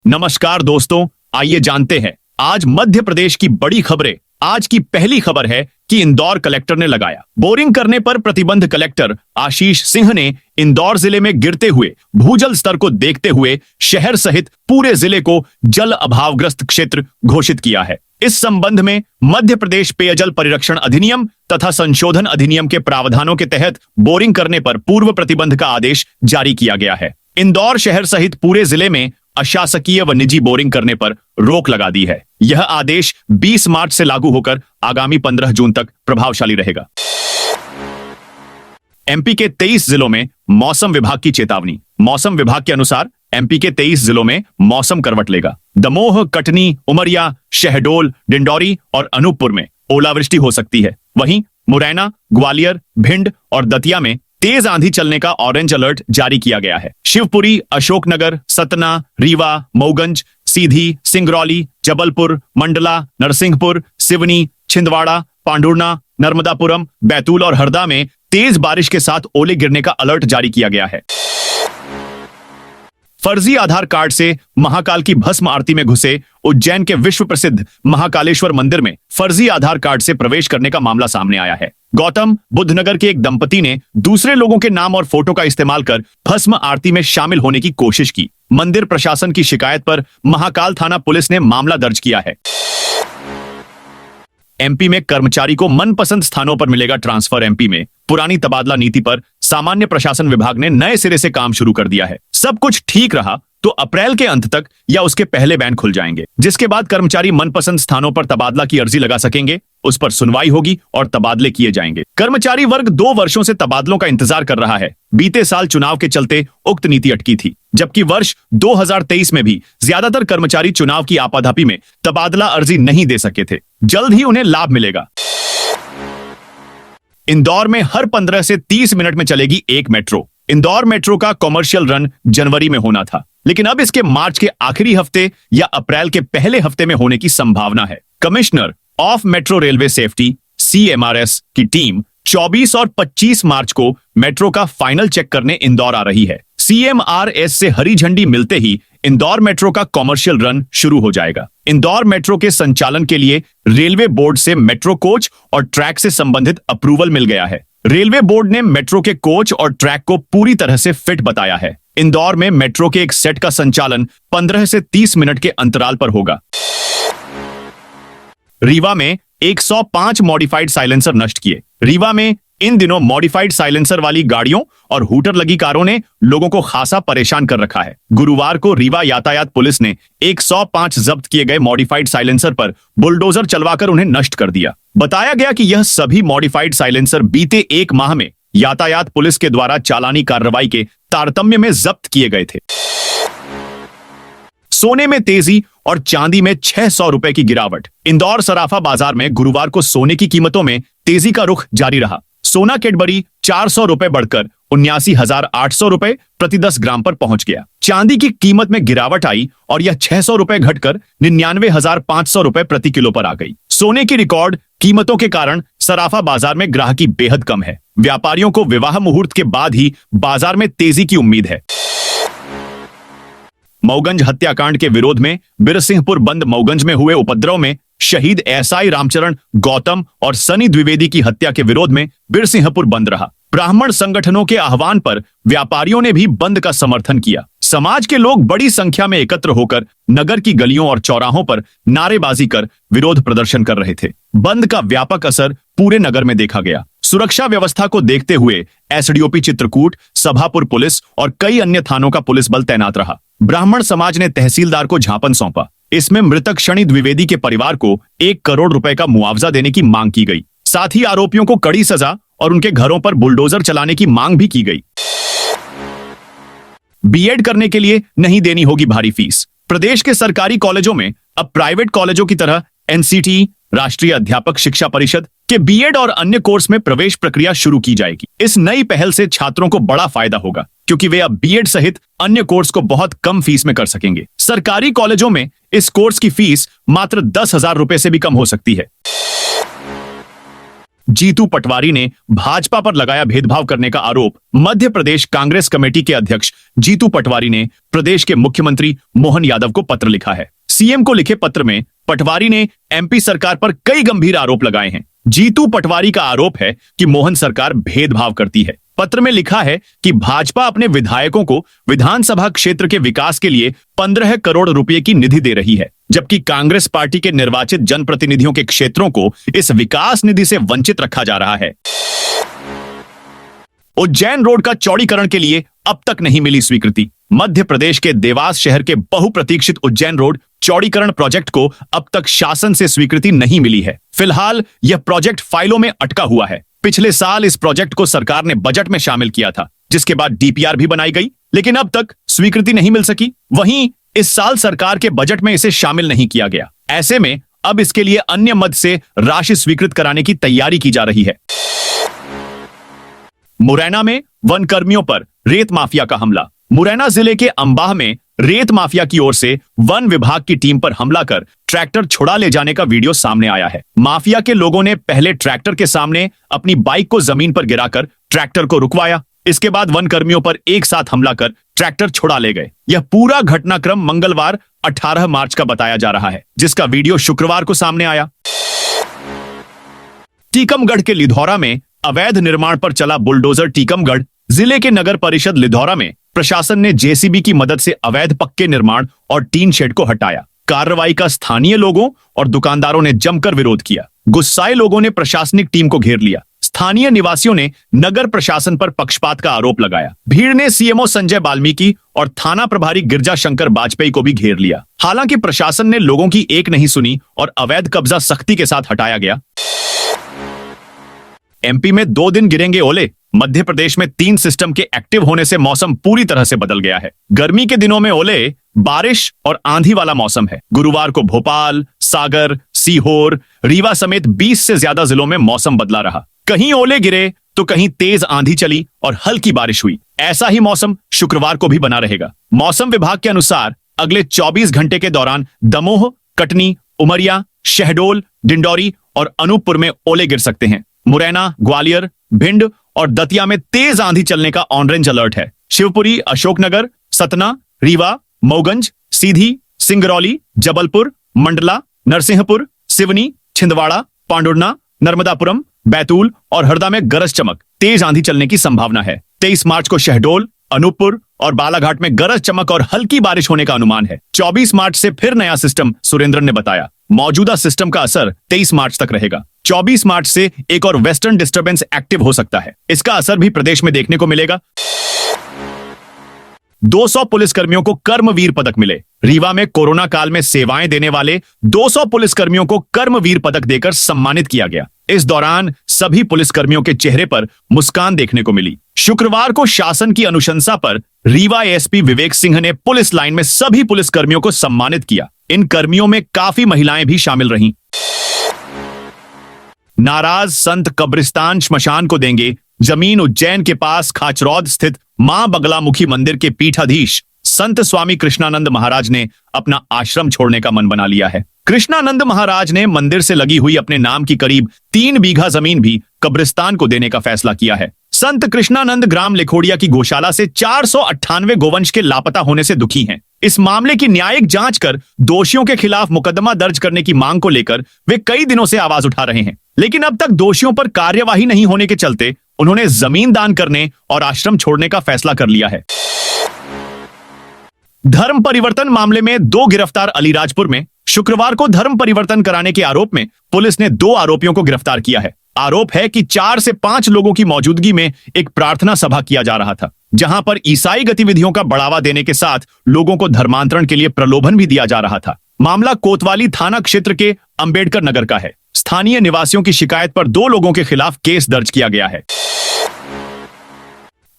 नमस्कार दोस्तों, आइए जानते हैं आज मध्य प्रदेश की बड़ी खबरें। आज की पहली खबर है कि इंदौर कलेक्टर ने लगाया बोरिंग करने पर प्रतिबंध। कलेक्टर आशीष सिंह ने इंदौर जिले में गिरते हुए भूजल स्तर को देखते हुए शहर सहित पूरे जिले को जल अभावग्रस्त क्षेत्र घोषित किया है। इस संबंध में मध्य प्रदेश पेयजल परिरक्षण अधिनियम तथा संशोधन अधिनियम के प्रावधानों के तहत बोरिंग करने पर पूर्व प्रतिबंध का आदेश जारी किया गया है। इंदौर शहर सहित पूरे जिले में अशासकीय व निजी बोरिंग करने पर रोक लगा दी है। यह आदेश 20 मार्च से लागू होकर आगामी 15 जून तक प्रभावशाली रहेगा। एमपी के 23 जिलों में मौसम विभाग की चेतावनी। मौसम विभाग के अनुसार एमपी के 23 जिलों में मौसम करवट लेगा। दमोह, कटनी, उमरिया, शहडोल, डिंडौरी और अनूपपुर में ओलावृष्टि हो सकती है। वहीं मुरैना, ग्वालियर, भिंड और दतिया में तेज आंधी चलने का ऑरेंज अलर्ट जारी किया गया है। शिवपुरी, अशोकनगर, सतना, रीवा, मऊगंज, सीधी, सिंगरौली, जबलपुर, मंडला, नरसिंहपुर, सिवनी, छिंदवाड़ा, पांडुर्ना, नर्मदापुरम, बैतूल और हरदा में तेज बारिश के साथ ओले गिरने का अलर्ट जारी किया गया है। फर्जी आधार कार्ड से महाकाल की भस्म आरती में घुसे उज्जैन के विश्व प्रसिद्ध महाकालेश्वर मंदिर में फर्जी आधार कार्ड से प्रवेश करने का मामला सामने आया है। गौतम बुद्धनगर के एक दंपति ने दूसरे लोगों के नाम और फोटो का इस्तेमाल कर भस्म आरती में शामिल होने की कोशिश की। मंदिर प्रशासन की शिकायत पर महाकाल थाना पुलिस ने मामला दर्ज किया है। एमपी में कर्मचारी को मनपसंद स्थानों पर मिलेगा ट्रांसफर। एमपी में पुरानी तबादला नीति पर सामान्य प्रशासन विभाग ने नए सिरे से काम शुरू कर दिया है। सब कुछ ठीक रहा तो अप्रैल के अंत तक या उसके पहले बैन खुल जाएंगे, जिसके बाद कर्मचारी मनपसंद स्थानों पर तबादला की अर्जी लगा सकेंगे। उस पर सुनवाई होगी और तबादले किए जाएंगे। कर्मचारी वर्ग 2 वर्षों से तबादलों का इंतजार कर रहा है। बीते साल चुनाव के चलते उक्त नीति अटकी थी, जबकि वर्ष 2023 में भी ज्यादातर कर्मचारी चुनाव की आपाधापी में तबादला अर्जी नहीं दे सके थे। जल्द ही उन्हें लाभ मिलेगा। इंदौर में हर 15 से 30 मिनट में चलेगी एक मेट्रो। इंदौर मेट्रो का कॉमर्शियल रन जनवरी में होना था, लेकिन अब इसके मार्च के आखिरी हफ्ते या अप्रैल के पहले हफ्ते में होने की संभावना है। Commissioner of metro railway safety CMRS की टीम 24 और 25 मार्च को मेट्रो का फाइनल चेक करने इंदौर आ रही है। CMRS से हरी झंडी मिलते ही इंदौर मेट्रो का कॉमर्शियल रन शुरू हो जाएगा। इंदौर मेट्रो के संचालन के लिए रेलवे बोर्ड से मेट्रो कोच और ट्रैक से संबंधित अप्रूवल मिल गया है। रेलवे बोर्ड ने मेट्रो के कोच और ट्रैक को पूरी तरह से फिट बताया है। इंदौर में मेट्रो के एक सेट का संचालन 15 से 30 मिनट के अंतराल पर होगा। रीवा में 105 मॉडिफाइड साइलेंसर नष्ट किए। रीवा में इन दिनों मॉडिफाइड साइलेंसर वाली गाड़ियों और हूटर लगी कारों ने लोगों को खासा परेशान कर रखा है। गुरुवार को रीवा यातायात पुलिस ने 105 जब्त किए गए मॉडिफाइड साइलेंसर पर बुलडोजर चलवाकर उन्हें नष्ट कर दिया। बताया गया कि यह सभी मॉडिफाइड साइलेंसर बीते 1 माह में यातायात पुलिस के द्वारा चालानी कार्रवाई के तारतम्य में जब्त किए गए थे। सोने में तेजी और चांदी में 600 रुपए की गिरावट। इंदौर सराफा बाजार में गुरुवार को सोने की कीमतों में तेजी का रुख जारी रहा। सोना कैडबरी 400 रुपए बढ़कर 79,800 रुपए प्रति 10 ग्राम पर पहुंच गया। चांदी की कीमत में गिरावट आई और यह 600 रुपए घटकर 99,500 रुपए प्रति किलो पर आ गई। सोने की रिकॉर्ड कीमतों के कारण सराफा बाजार में ग्राहकी बेहद कम है। व्यापारियों को विवाह मुहूर्त के बाद ही बाजार में तेजी की उम्मीद है। मऊगंज हत्याकांड के विरोध में बिरसिंहपुर बंद। मऊगंज में हुए उपद्रव में शहीद SI रामचरण गौतम और सनी द्विवेदी की हत्या के विरोध में बिरसिंहपुर बंद रहा। ब्राह्मण संगठनों के आह्वान पर व्यापारियों ने भी बंद का समर्थन किया। समाज के लोग बड़ी संख्या में एकत्र होकर नगर की गलियों और चौराहों पर नारेबाजी कर विरोध प्रदर्शन कर रहे थे। बंद का व्यापक असर पूरे नगर में देखा गया। सुरक्षा व्यवस्था को देखते हुए SDOP चित्रकूट, सभापुर पुलिस और कई अन्य थानों का पुलिस बल तैनात रहा। ब्राह्मण समाज ने तहसीलदार को ज्ञापन सौंपा। इसमें मृतक शनि द्विवेदी के परिवार को 1 करोड़ रुपए का मुआवजा देने की मांग की गई। साथ ही आरोपियों को कड़ी सजा और उनके घरों पर बुलडोजर चलाने की मांग भी की गई। B.Ed करने के लिए नहीं देनी होगी भारी फीस। प्रदेश के सरकारी कॉलेजों में अब प्राइवेट कॉलेजों की तरह NCT राष्ट्रीय अध्यापक शिक्षा परिषद के B.Ed और अन्य कोर्स में प्रवेश प्रक्रिया शुरू की जाएगी। इस नई पहल से छात्रों को बड़ा फायदा होगा, क्योंकि वे अब B.Ed सहित अन्य कोर्स को बहुत कम फीस में कर सकेंगे। सरकारी कॉलेजों में इस कोर्स की फीस मात्र 10,000 रुपए से भी कम हो सकती है। जीतू पटवारी ने भाजपा पर लगाया भेदभाव करने का आरोप। मध्य प्रदेश कांग्रेस कमेटी के अध्यक्ष जीतू पटवारी ने प्रदेश के मुख्यमंत्री मोहन यादव को पत्र लिखा है। सीएम को लिखे पत्र में पटवारी ने एमपी सरकार पर कई गंभीर आरोप लगाए हैं। जीतू पटवारी का आरोप है कि मोहन सरकार भेदभाव करती है। पत्र में लिखा है कि भाजपा अपने विधायकों को विधानसभा क्षेत्र के विकास के लिए 15 करोड़ रुपए की निधि दे रही है, जबकि कांग्रेस पार्टी के निर्वाचित जनप्रतिनिधियों के क्षेत्रों को इस विकास निधि से वंचित रखा जा रहा है। उज्जैन रोड का चौड़ीकरण के लिए अब तक नहीं मिली स्वीकृति। मध्य प्रदेश के देवास शहर के बहुप्रतीक्षित उज्जैन रोड चौड़ीकरण प्रोजेक्ट को अब तक शासन से स्वीकृति नहीं मिली है। फिलहाल यह प्रोजेक्ट फाइलों में अटका हुआ है। पिछले साल इस प्रोजेक्ट को सरकार ने बजट में शामिल किया था, जिसके बाद डीपीआर भी बनाई गई, लेकिन अब तक स्वीकृति नहीं मिल सकी। वहीं इस साल सरकार के बजट में इसे शामिल नहीं किया गया। ऐसे में अब इसके लिए अन्य मद से राशि स्वीकृत कराने की तैयारी की जा रही है। मुरैना में वन कर्मियों पर रेत माफिया का हमला। मुरैना जिले के अंबाह में रेत माफिया की ओर से वन विभाग की टीम पर हमला कर ट्रैक्टर छुड़ा ले जाने का वीडियो सामने आया है। माफिया के लोगों ने पहले ट्रैक्टर के सामने अपनी बाइक को जमीन पर गिराकर ट्रैक्टर को रुकवाया। इसके बाद वन कर्मियों पर एक साथ हमला कर ट्रैक्टर छुड़ा ले गए। यह पूरा घटनाक्रम मंगलवार 18 मार्च का बताया जा रहा है, जिसका वीडियो शुक्रवार को सामने आया। टीकमगढ़ के लिधौरा में अवैध निर्माण पर चला बुलडोजर। टीकमगढ़ जिले के नगर परिषद लिधौरा में प्रशासन ने जेसीबी की मदद से अवैध पक्के निर्माण और टीन शेड को हटाया। कार्रवाई का स्थानीय लोगों और दुकानदारों ने जमकर विरोध किया। गुस्साए लोगों ने प्रशासनिक टीम को घेर लिया। स्थानीय निवासियों ने नगर प्रशासन पर पक्षपात का आरोप लगाया। भीड़ ने सीएमओ संजय बाल्मीकि और थाना प्रभारी गिरजा शंकर बाजपेयी को भी घेर लिया। हालांकि प्रशासन ने लोगों की एक नहीं सुनी और अवैध कब्जा सख्ती के साथ हटाया गया। एमपी में 2 दिन गिरेंगे ओले। मध्य प्रदेश में 3 सिस्टम के एक्टिव होने से मौसम पूरी तरह से बदल गया है। गर्मी के दिनों में ओले, बारिश और आंधी वाला मौसम है। गुरुवार को भोपाल, सागर, सीहोर, रीवा समेत 20 से ज्यादा जिलों में मौसम बदला रहा। कहीं ओले गिरे तो कहीं तेज आंधी चली और हल्की बारिश हुई। ऐसा ही मौसम शुक्रवार को भी बना रहेगा। मौसम विभाग के अनुसार अगले 24 घंटे के दौरान दमोह, कटनी, उमरिया, शहडोल, डिंडौरी और अनूपपुर में ओले गिर सकते हैं। मुरैना, ग्वालियर, भिंड और दतिया में तेज आंधी चलने का ऑरेंज अलर्ट है। शिवपुरी, अशोकनगर, सतना, रीवा, मऊगंज, सीधी, सिंगरौली, जबलपुर, मंडला, नरसिंहपुर, सिवनी, छिंदवाड़ा, पांडुर्ना, नर्मदापुरम, बैतूल और हरदा में गरज चमक तेज आंधी चलने की संभावना है। 23 मार्च को शहडोल, अनूपपुर और बालाघाट में गरज चमक और हल्की बारिश होने का अनुमान है। 24 मार्च से फिर नया सिस्टम, सुरेंद्रन ने बताया। मौजूदा सिस्टम का असर 23 मार्च तक रहेगा। 24 मार्च से एक और वेस्टर्न डिस्टर्बेंस एक्टिव हो सकता है। इसका असर भी प्रदेश में देखने को मिलेगा। 200 पुलिसकर्मियों को कर्मवीर पदक मिले। रीवा में कोरोना काल में सेवाएं देने वाले 200 पुलिसकर्मियों को कर्मवीर पदक देकर सम्मानित किया गया। इस दौरान सभी पुलिसकर्मियों के चेहरे पर मुस्कान देखने को मिली। शुक्रवार को शासन की अनुशंसा पर रीवा एएसपी विवेक सिंह ने पुलिस लाइन में सभी पुलिसकर्मियों को सम्मानित किया। इन कर्मियों में काफी महिलाएं भी शामिल रहीं। नाराज संत कब्रिस्तान श्मशान को देंगे जमीन। उज्जैन के पास खाचरौद स्थित मां बगलामुखी मंदिर के पीठाधीश संत स्वामी कृष्णानंद महाराज ने अपना आश्रम छोड़ने का मन बना लिया है। कृष्णानंद महाराज ने मंदिर से लगी हुई अपने नाम की करीब 3 बीघा जमीन भी कब्रिस्तान को देने का फैसला किया है। संत कृष्णानंद ग्राम लिखोड़िया की गौशाला से 498 गोवंश के लापता होने से दुखी हैं। इस मामले की न्यायिक जांच कर दोषियों के खिलाफ मुकदमा दर्ज करने की मांग को लेकर वे कई दिनों से आवाज उठा रहे हैं, लेकिन अब तक दोषियों पर कार्यवाही नहीं होने के चलते उन्होंने जमीन दान करने और आश्रम छोड़ने का फैसला कर लिया है। धर्म परिवर्तन मामले में 2 गिरफ्तार। अलीराजपुर में शुक्रवार को धर्म परिवर्तन कराने के आरोप में पुलिस ने 2 आरोपियों को गिरफ्तार किया है। आरोप है कि 4 से 5 लोगों की मौजूदगी में एक प्रार्थना सभा किया जा रहा था, जहां पर ईसाई गतिविधियों का बढ़ावा देने के साथ लोगों को धर्मांतरण के लिए प्रलोभन भी दिया जा रहा था। मामला कोतवाली थाना क्षेत्र के अंबेडकर नगर का है। स्थानीय निवासियों की शिकायत पर 2 लोगों के खिलाफ केस दर्ज किया गया है।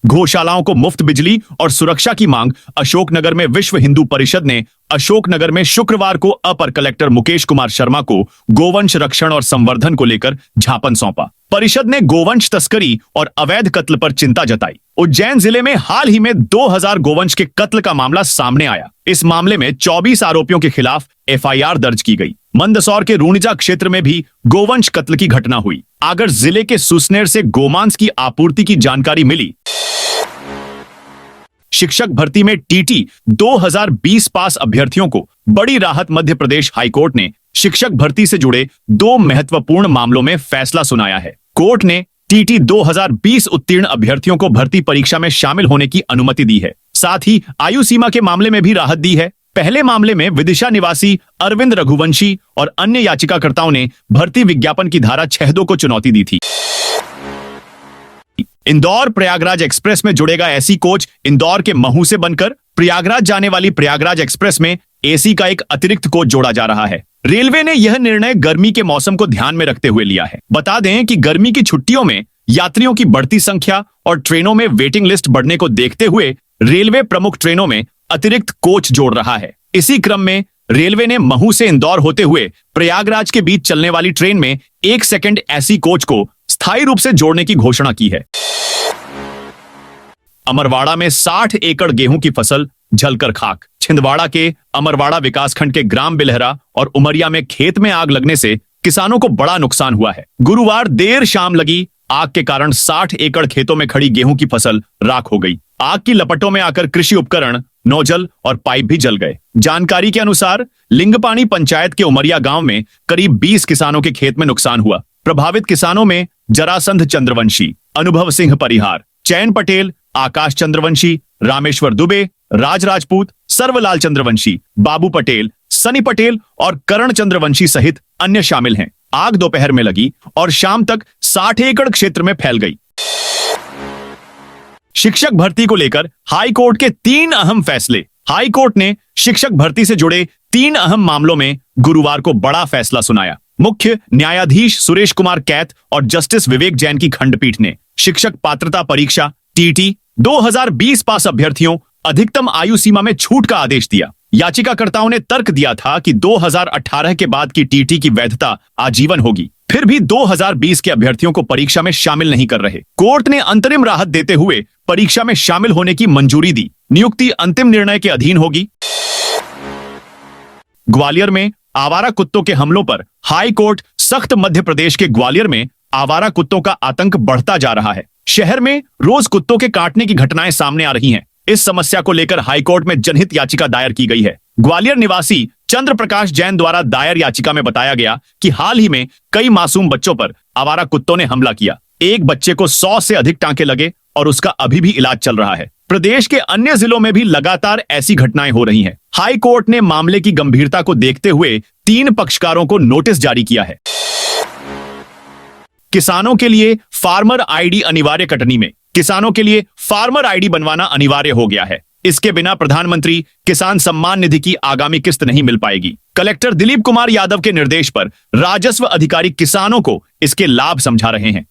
गौशालाओं को मुफ्त बिजली और सुरक्षा की मांग। अशोकनगर में विश्व हिंदू परिषद ने अशोकनगर में शुक्रवार को अपर कलेक्टर मुकेश कुमार शर्मा को गोवंश रक्षण और संवर्धन को लेकर ज्ञापन सौंपा। परिषद ने गोवंश तस्करी और अवैध कत्ल पर चिंता जताई। उज्जैन जिले में हाल ही में 2000 गोवंश के कत्ल का मामला सामने आया। इस मामले में 24 आरोपियों के खिलाफ एफआईआर दर्ज की गई। मंदसौर के रूणिजा क्षेत्र में भी गोवंश कत्ल की घटना हुई। आगर जिले के सुसनेर से गोमांस की आपूर्ति की जानकारी मिली। शिक्षक भर्ती में टीटी 2020 पास अभ्यर्थियों को बड़ी राहत। मध्य प्रदेश हाईकोर्ट ने शिक्षक भर्ती से जुड़े 2 महत्वपूर्ण मामलों में फैसला सुनाया है। कोर्ट ने टीटी 2020 उत्तीर्ण अभ्यर्थियों को भर्ती परीक्षा में शामिल होने की अनुमति दी है। साथ ही आयु सीमा के मामले में भी राहत दी है। पहले मामले में विदिशा निवासी अरविंद रघुवंशी और अन्य याचिकाकर्ताओं ने भर्ती विज्ञापन की धारा 6(2) को चुनौती दी थी। इंदौर प्रयागराज एक्सप्रेस में जुड़ेगा एसी कोच। इंदौर के महू से बनकर प्रयागराज जाने वाली प्रयागराज एक्सप्रेस में एसी का एक अतिरिक्त कोच जोड़ा जा रहा है। रेलवे ने यह निर्णय गर्मी के मौसम को ध्यान में रखते हुए लिया है। बता दें कि गर्मी की छुट्टियों में यात्रियों की बढ़ती संख्या और ट्रेनों में वेटिंग लिस्ट बढ़ने को देखते हुए रेलवे प्रमुख ट्रेनों में अतिरिक्त कोच जोड़ रहा है। इसी क्रम में रेलवे ने महू से इंदौर होते हुए प्रयागराज के बीच चलने वाली ट्रेन में 1 सेकंड एसी कोच को स्थायी रूप से जोड़ने की घोषणा की है। अमरवाड़ा में 60 एकड़ गेहूं की फसल जलकर खाक। छिंदवाड़ा के अमरवाड़ा विकासखंड के ग्राम बिलहरा और उमरिया में खेत में आग लगने से किसानों को बड़ा नुकसान हुआ है। गुरुवार देर शाम लगी आग के कारण 60 एकड़ खेतों में खड़ी गेहूं की फसल राख हो गई। आग की लपटों में आकर कृषि उपकरण, नोजल और पाइप भी जल गए। जानकारी के अनुसार लिंगपानी पंचायत के उमरिया गांव में करीब 20 किसानों के खेत में नुकसान हुआ। प्रभावित किसानों में जरासंध चंद्रवंशी, अनुभव सिंह परिहार, चैन पटेल, आकाश चंद्रवंशी, रामेश्वर दुबे, राज राजपूत, सर्वलाल चंद्रवंशी, बाबू पटेल, सनी पटेल और करण चंद्रवंशी सहित अन्य शामिल हैं। आग दोपहर में लगी और शाम तक 60 एकड़ क्षेत्र में फैल गई। शिक्षक भर्ती को लेकर हाई कोर्ट के 3 अहम फैसले। हाई कोर्ट ने शिक्षक भर्ती से जुड़े 3 अहम मामलों में गुरुवार को बड़ा फैसला सुनाया। मुख्य न्यायाधीश सुरेश कुमार कैथ और जस्टिस विवेक जैन की खंडपीठ ने शिक्षक पात्रता परीक्षा टीटी 2020 पास अभ्यर्थियों अधिकतम आयु सीमा में छूट का आदेश दिया। याचिकाकर्ताओं ने तर्क दिया था कि 2018 के बाद की टीटी की वैधता आजीवन होगी, फिर भी 2020 के अभ्यर्थियों को परीक्षा में शामिल नहीं कर रहे। कोर्ट ने अंतरिम राहत देते हुए परीक्षा में शामिल होने की मंजूरी दी। नियुक्ति अंतिम निर्णय के अधीन होगी। ग्वालियर में आवारा कुत्तों के हमलों पर हाई कोर्ट सख्त। मध्य प्रदेश के ग्वालियर में आवारा कुत्तों का आतंक बढ़ता जा रहा है। शहर में रोज कुत्तों के काटने की घटनाएं सामने आ रही हैं। इस समस्या को लेकर हाईकोर्ट में जनहित याचिका दायर की गई है। ग्वालियर निवासी चंद्र प्रकाश जैन द्वारा दायर याचिका में बताया गया कि हाल ही में कई मासूम बच्चों पर आवारा कुत्तों ने हमला किया। एक बच्चे को 100 से अधिक टांके लगे और उसका अभी भी इलाज चल रहा है। प्रदेश के अन्य जिलों में भी लगातार ऐसी घटनाएं हो रही हैं। हाई कोर्ट ने मामले की गंभीरता को देखते हुए 3 पक्षकारों को नोटिस जारी किया है। किसानों के लिए फार्मर आईडी अनिवार्य। कटनी में किसानों के लिए फार्मर आईडी बनवाना अनिवार्य हो गया है। इसके बिना प्रधानमंत्री किसान सम्मान निधि की आगामी किस्त नहीं मिल पाएगी। कलेक्टर दिलीप कुमार यादव के निर्देश पर राजस्व अधिकारी किसानों को इसके लाभ समझा रहे हैं।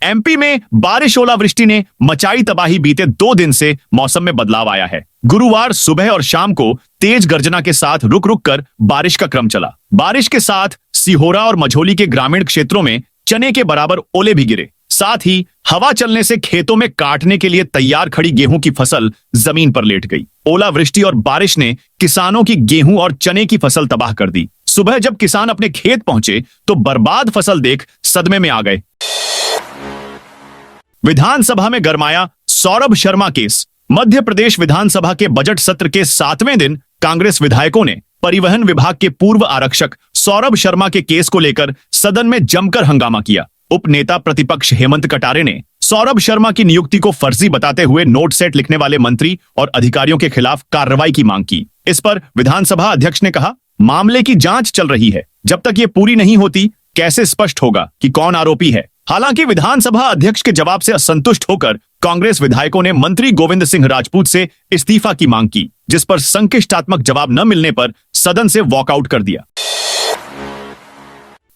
एमपी में बारिश ओलावृष्टि ने मचाई तबाही। बीते 2 दिन से मौसम में बदलाव आया है। गुरुवार सुबह और शाम को तेज गर्जना के साथ रुक रुक कर बारिश का क्रम चला। बारिश के साथ सिहोरा और मझोली के ग्रामीण क्षेत्रों में चने के बराबर ओले भी गिरे। साथ ही हवा चलने से खेतों में काटने के लिए तैयार खड़ी गेहूं की फसल जमीन पर लेट गई। ओलावृष्टि और बारिश ने किसानों की गेहूं और चने की फसल तबाह कर दी। सुबह जब किसान अपने खेत पहुंचे तो बर्बाद फसल देख सदमे में आ गए। विधानसभा में गरमाया सौरभ शर्मा केस। मध्य प्रदेश विधानसभा के बजट सत्र के 7वें दिन कांग्रेस विधायकों ने परिवहन विभाग के पूर्व आरक्षक सौरभ शर्मा के केस को लेकर सदन में जमकर हंगामा किया। उप नेता प्रतिपक्ष हेमंत कटारे ने सौरभ शर्मा की नियुक्ति को फर्जी बताते हुए नोट सेट लिखने वाले मंत्री और अधिकारियों के खिलाफ कार्रवाई की मांग की। इस पर विधानसभा अध्यक्ष ने कहा, मामले की जांच चल रही है, जब तक ये पूरी नहीं होती कैसे स्पष्ट होगा कि कौन आरोपी है। हालांकि विधानसभा अध्यक्ष के जवाब से असंतुष्ट होकर कांग्रेस विधायकों ने मंत्री गोविंद सिंह राजपूत से इस्तीफा की मांग की, जिस पर संकिष्टात्मक जवाब न मिलने पर सदन से वॉकआउट कर दिया।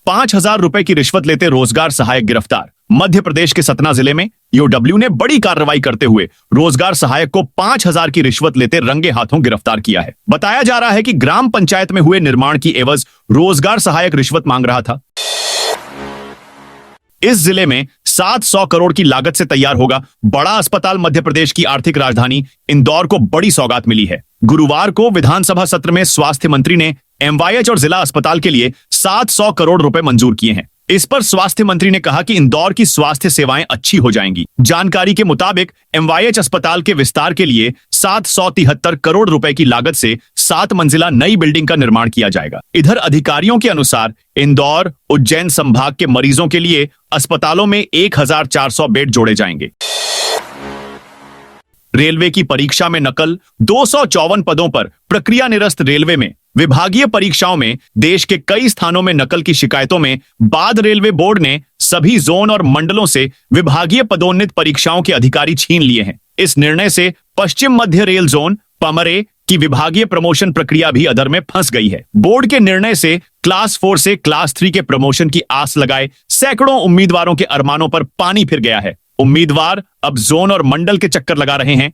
5,000 रुपए की रिश्वत लेते रोजगार सहायक गिरफ्तार। मध्य प्रदेश के सतना जिले में ईओडब्ल्यू ने बड़ी कार्रवाई करते हुए रोजगार सहायक को 5,000 की रिश्वत लेते रंगे हाथों गिरफ्तार किया है। बताया जा रहा है कि ग्राम पंचायत में हुए निर्माण की एवज रोजगार सहायक रिश्वत मांग रहा था। इस जिले में 700 करोड़ की लागत से तैयार होगा बड़ा अस्पताल। मध्य प्रदेश की आर्थिक राजधानी इंदौर को बड़ी सौगात मिली है। गुरुवार को विधानसभा सत्र में स्वास्थ्य मंत्री ने एमवाईएच और जिला अस्पताल के लिए 700 करोड़ रुपए मंजूर किए हैं। इस पर स्वास्थ्य मंत्री ने कहा कि इंदौर की स्वास्थ्य सेवाएं अच्छी हो जाएंगी। जानकारी के मुताबिक एमवाईएच अस्पताल के विस्तार के लिए 773 करोड़ रुपए की लागत से 7 मंजिला नई बिल्डिंग का निर्माण किया जाएगा। इधर अधिकारियों के अनुसार इंदौर उज्जैन संभाग के मरीजों के लिए अस्पतालों में 1400 बेड जोड़े जाएंगे। रेलवे की परीक्षा में नकल, 254 पदों पर प्रक्रिया निरस्त। रेलवे में विभागीय परीक्षाओं में देश के कई स्थानों में नकल की शिकायतों में बाद रेलवे बोर्ड ने सभी जोन और मंडलों से विभागीय पदोन्नत परीक्षाओं के अधिकारी छीन लिए हैं। इस निर्णय से पश्चिम मध्य रेल जोन पमरे की विभागीय प्रमोशन प्रक्रिया भी अधर में फंस गई है। बोर्ड के निर्णय से क्लास 4 से क्लास 3 के प्रमोशन की आस लगाए सैकड़ों उम्मीदवारों के अरमानों पर पानी फिर गया है। उम्मीदवार अब जोन और मंडल के चक्कर लगा रहे हैं।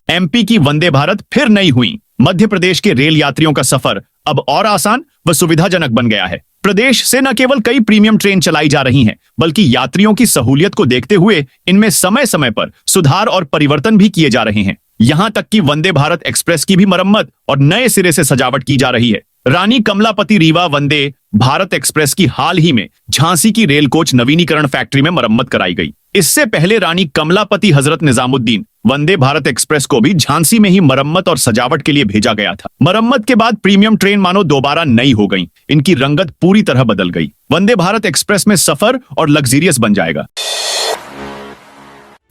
एमपी की वंदे भारत फिर नहीं हुई। मध्य प्रदेश के रेल यात्रियों का सफर अब और आसान व सुविधाजनक बन गया है। प्रदेश से न केवल कई प्रीमियम ट्रेन चलाई जा रही हैं, बल्कि यात्रियों की सहूलियत को देखते हुए इनमें समय समय पर सुधार और परिवर्तन भी किए जा रहे हैं। यहां तक कि वंदे भारत एक्सप्रेस की भी मरम्मत और नए सिरे से सजावट की जा रही है। रानी कमलापति रीवा वंदे भारत एक्सप्रेस की हाल ही में झांसी की रेल कोच नवीनीकरण फैक्ट्री में मरम्मत कराई गई। इससे पहले रानी कमलापति हजरत निजामुद्दीन वंदे भारत एक्सप्रेस को भी झांसी में ही मरम्मत और सजावट के लिए भेजा गया था। मरम्मत के बाद प्रीमियम ट्रेन मानो दोबारा नई हो गई। इनकी रंगत पूरी तरह बदल गई। वंदे भारत एक्सप्रेस में सफर और लग्जरियस बन जाएगा।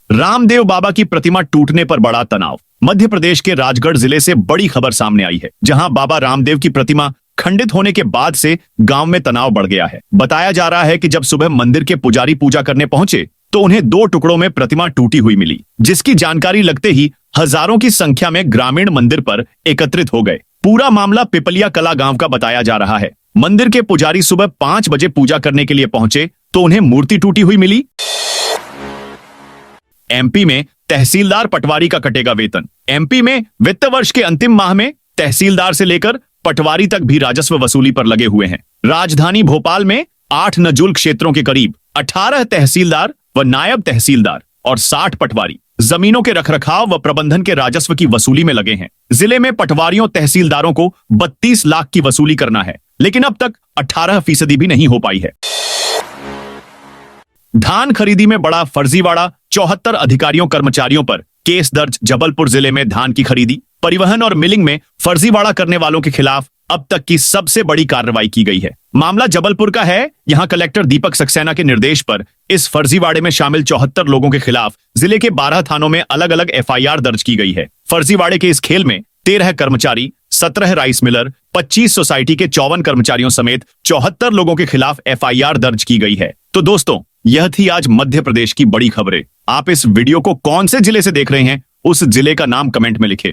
रामदेव बाबा की प्रतिमा टूटने पर बड़ा तनाव। मध्य प्रदेश के राजगढ़ जिले से बड़ी खबर सामने आई है, जहां बाबा रामदेव की प्रतिमा खंडित होने के बाद से गांव में तनाव बढ़ गया है। बताया जा रहा है कि जब सुबह मंदिर के पुजारी पूजा करने पहुंचे तो उन्हें 2 टुकड़ों में प्रतिमा टूटी हुई मिली, जिसकी जानकारी लगते ही हजारों की संख्या में ग्रामीण मंदिर पर एकत्रित हो गए। पूरा मामला पिपलिया कला गांव का बताया जा रहा है। मंदिर के पुजारी सुबह 5 बजे पूजा करने के लिए पहुंचे तो उन्हें मूर्ति टूटी हुई मिली। एमपी में तहसीलदार पटवारी का कटेगा वेतन। एमपी में वित्त वर्ष के अंतिम माह में तहसीलदार से लेकर पटवारी तक भी राजस्व वसूली पर लगे हुए हैं। राजधानी भोपाल में 8 नजुल क्षेत्रों के करीब 18 तहसीलदार व नायब तहसीलदार और 60 पटवारी जमीनों के रखरखाव व प्रबंधन के राजस्व की वसूली में लगे हैं। जिले में पटवारियों तहसीलदारों को 32 लाख की वसूली करना है, लेकिन अब तक 18% भी नहीं हो पाई है। धान खरीदी में बड़ा फर्जीवाड़ा, 74 अधिकारियों कर्मचारियों पर केस दर्ज। जबलपुर जिले में धान की खरीदी, परिवहन और मिलिंग में फर्जीवाड़ा करने वालों के खिलाफ अब तक की सबसे बड़ी कार्रवाई की गई है। मामला जबलपुर का है। यहां कलेक्टर दीपक सक्सेना के निर्देश पर इस फर्जीवाड़े में शामिल 74 लोगों के खिलाफ जिले के 12 थानों में अलग अलग एफआईआर दर्ज की गई है। फर्जीवाड़े के इस खेल में 13 कर्मचारी, 17 राइस मिलर, 25 सोसाइटी के 54 कर्मचारियों समेत 74 लोगों के खिलाफ एफआईआर दर्ज की गई है। तो दोस्तों, यह थी आज मध्य प्रदेश की बड़ी खबरें। आप इस वीडियो को कौन से जिले से देख रहे हैं, उस जिले का नाम कमेंट में लिखें।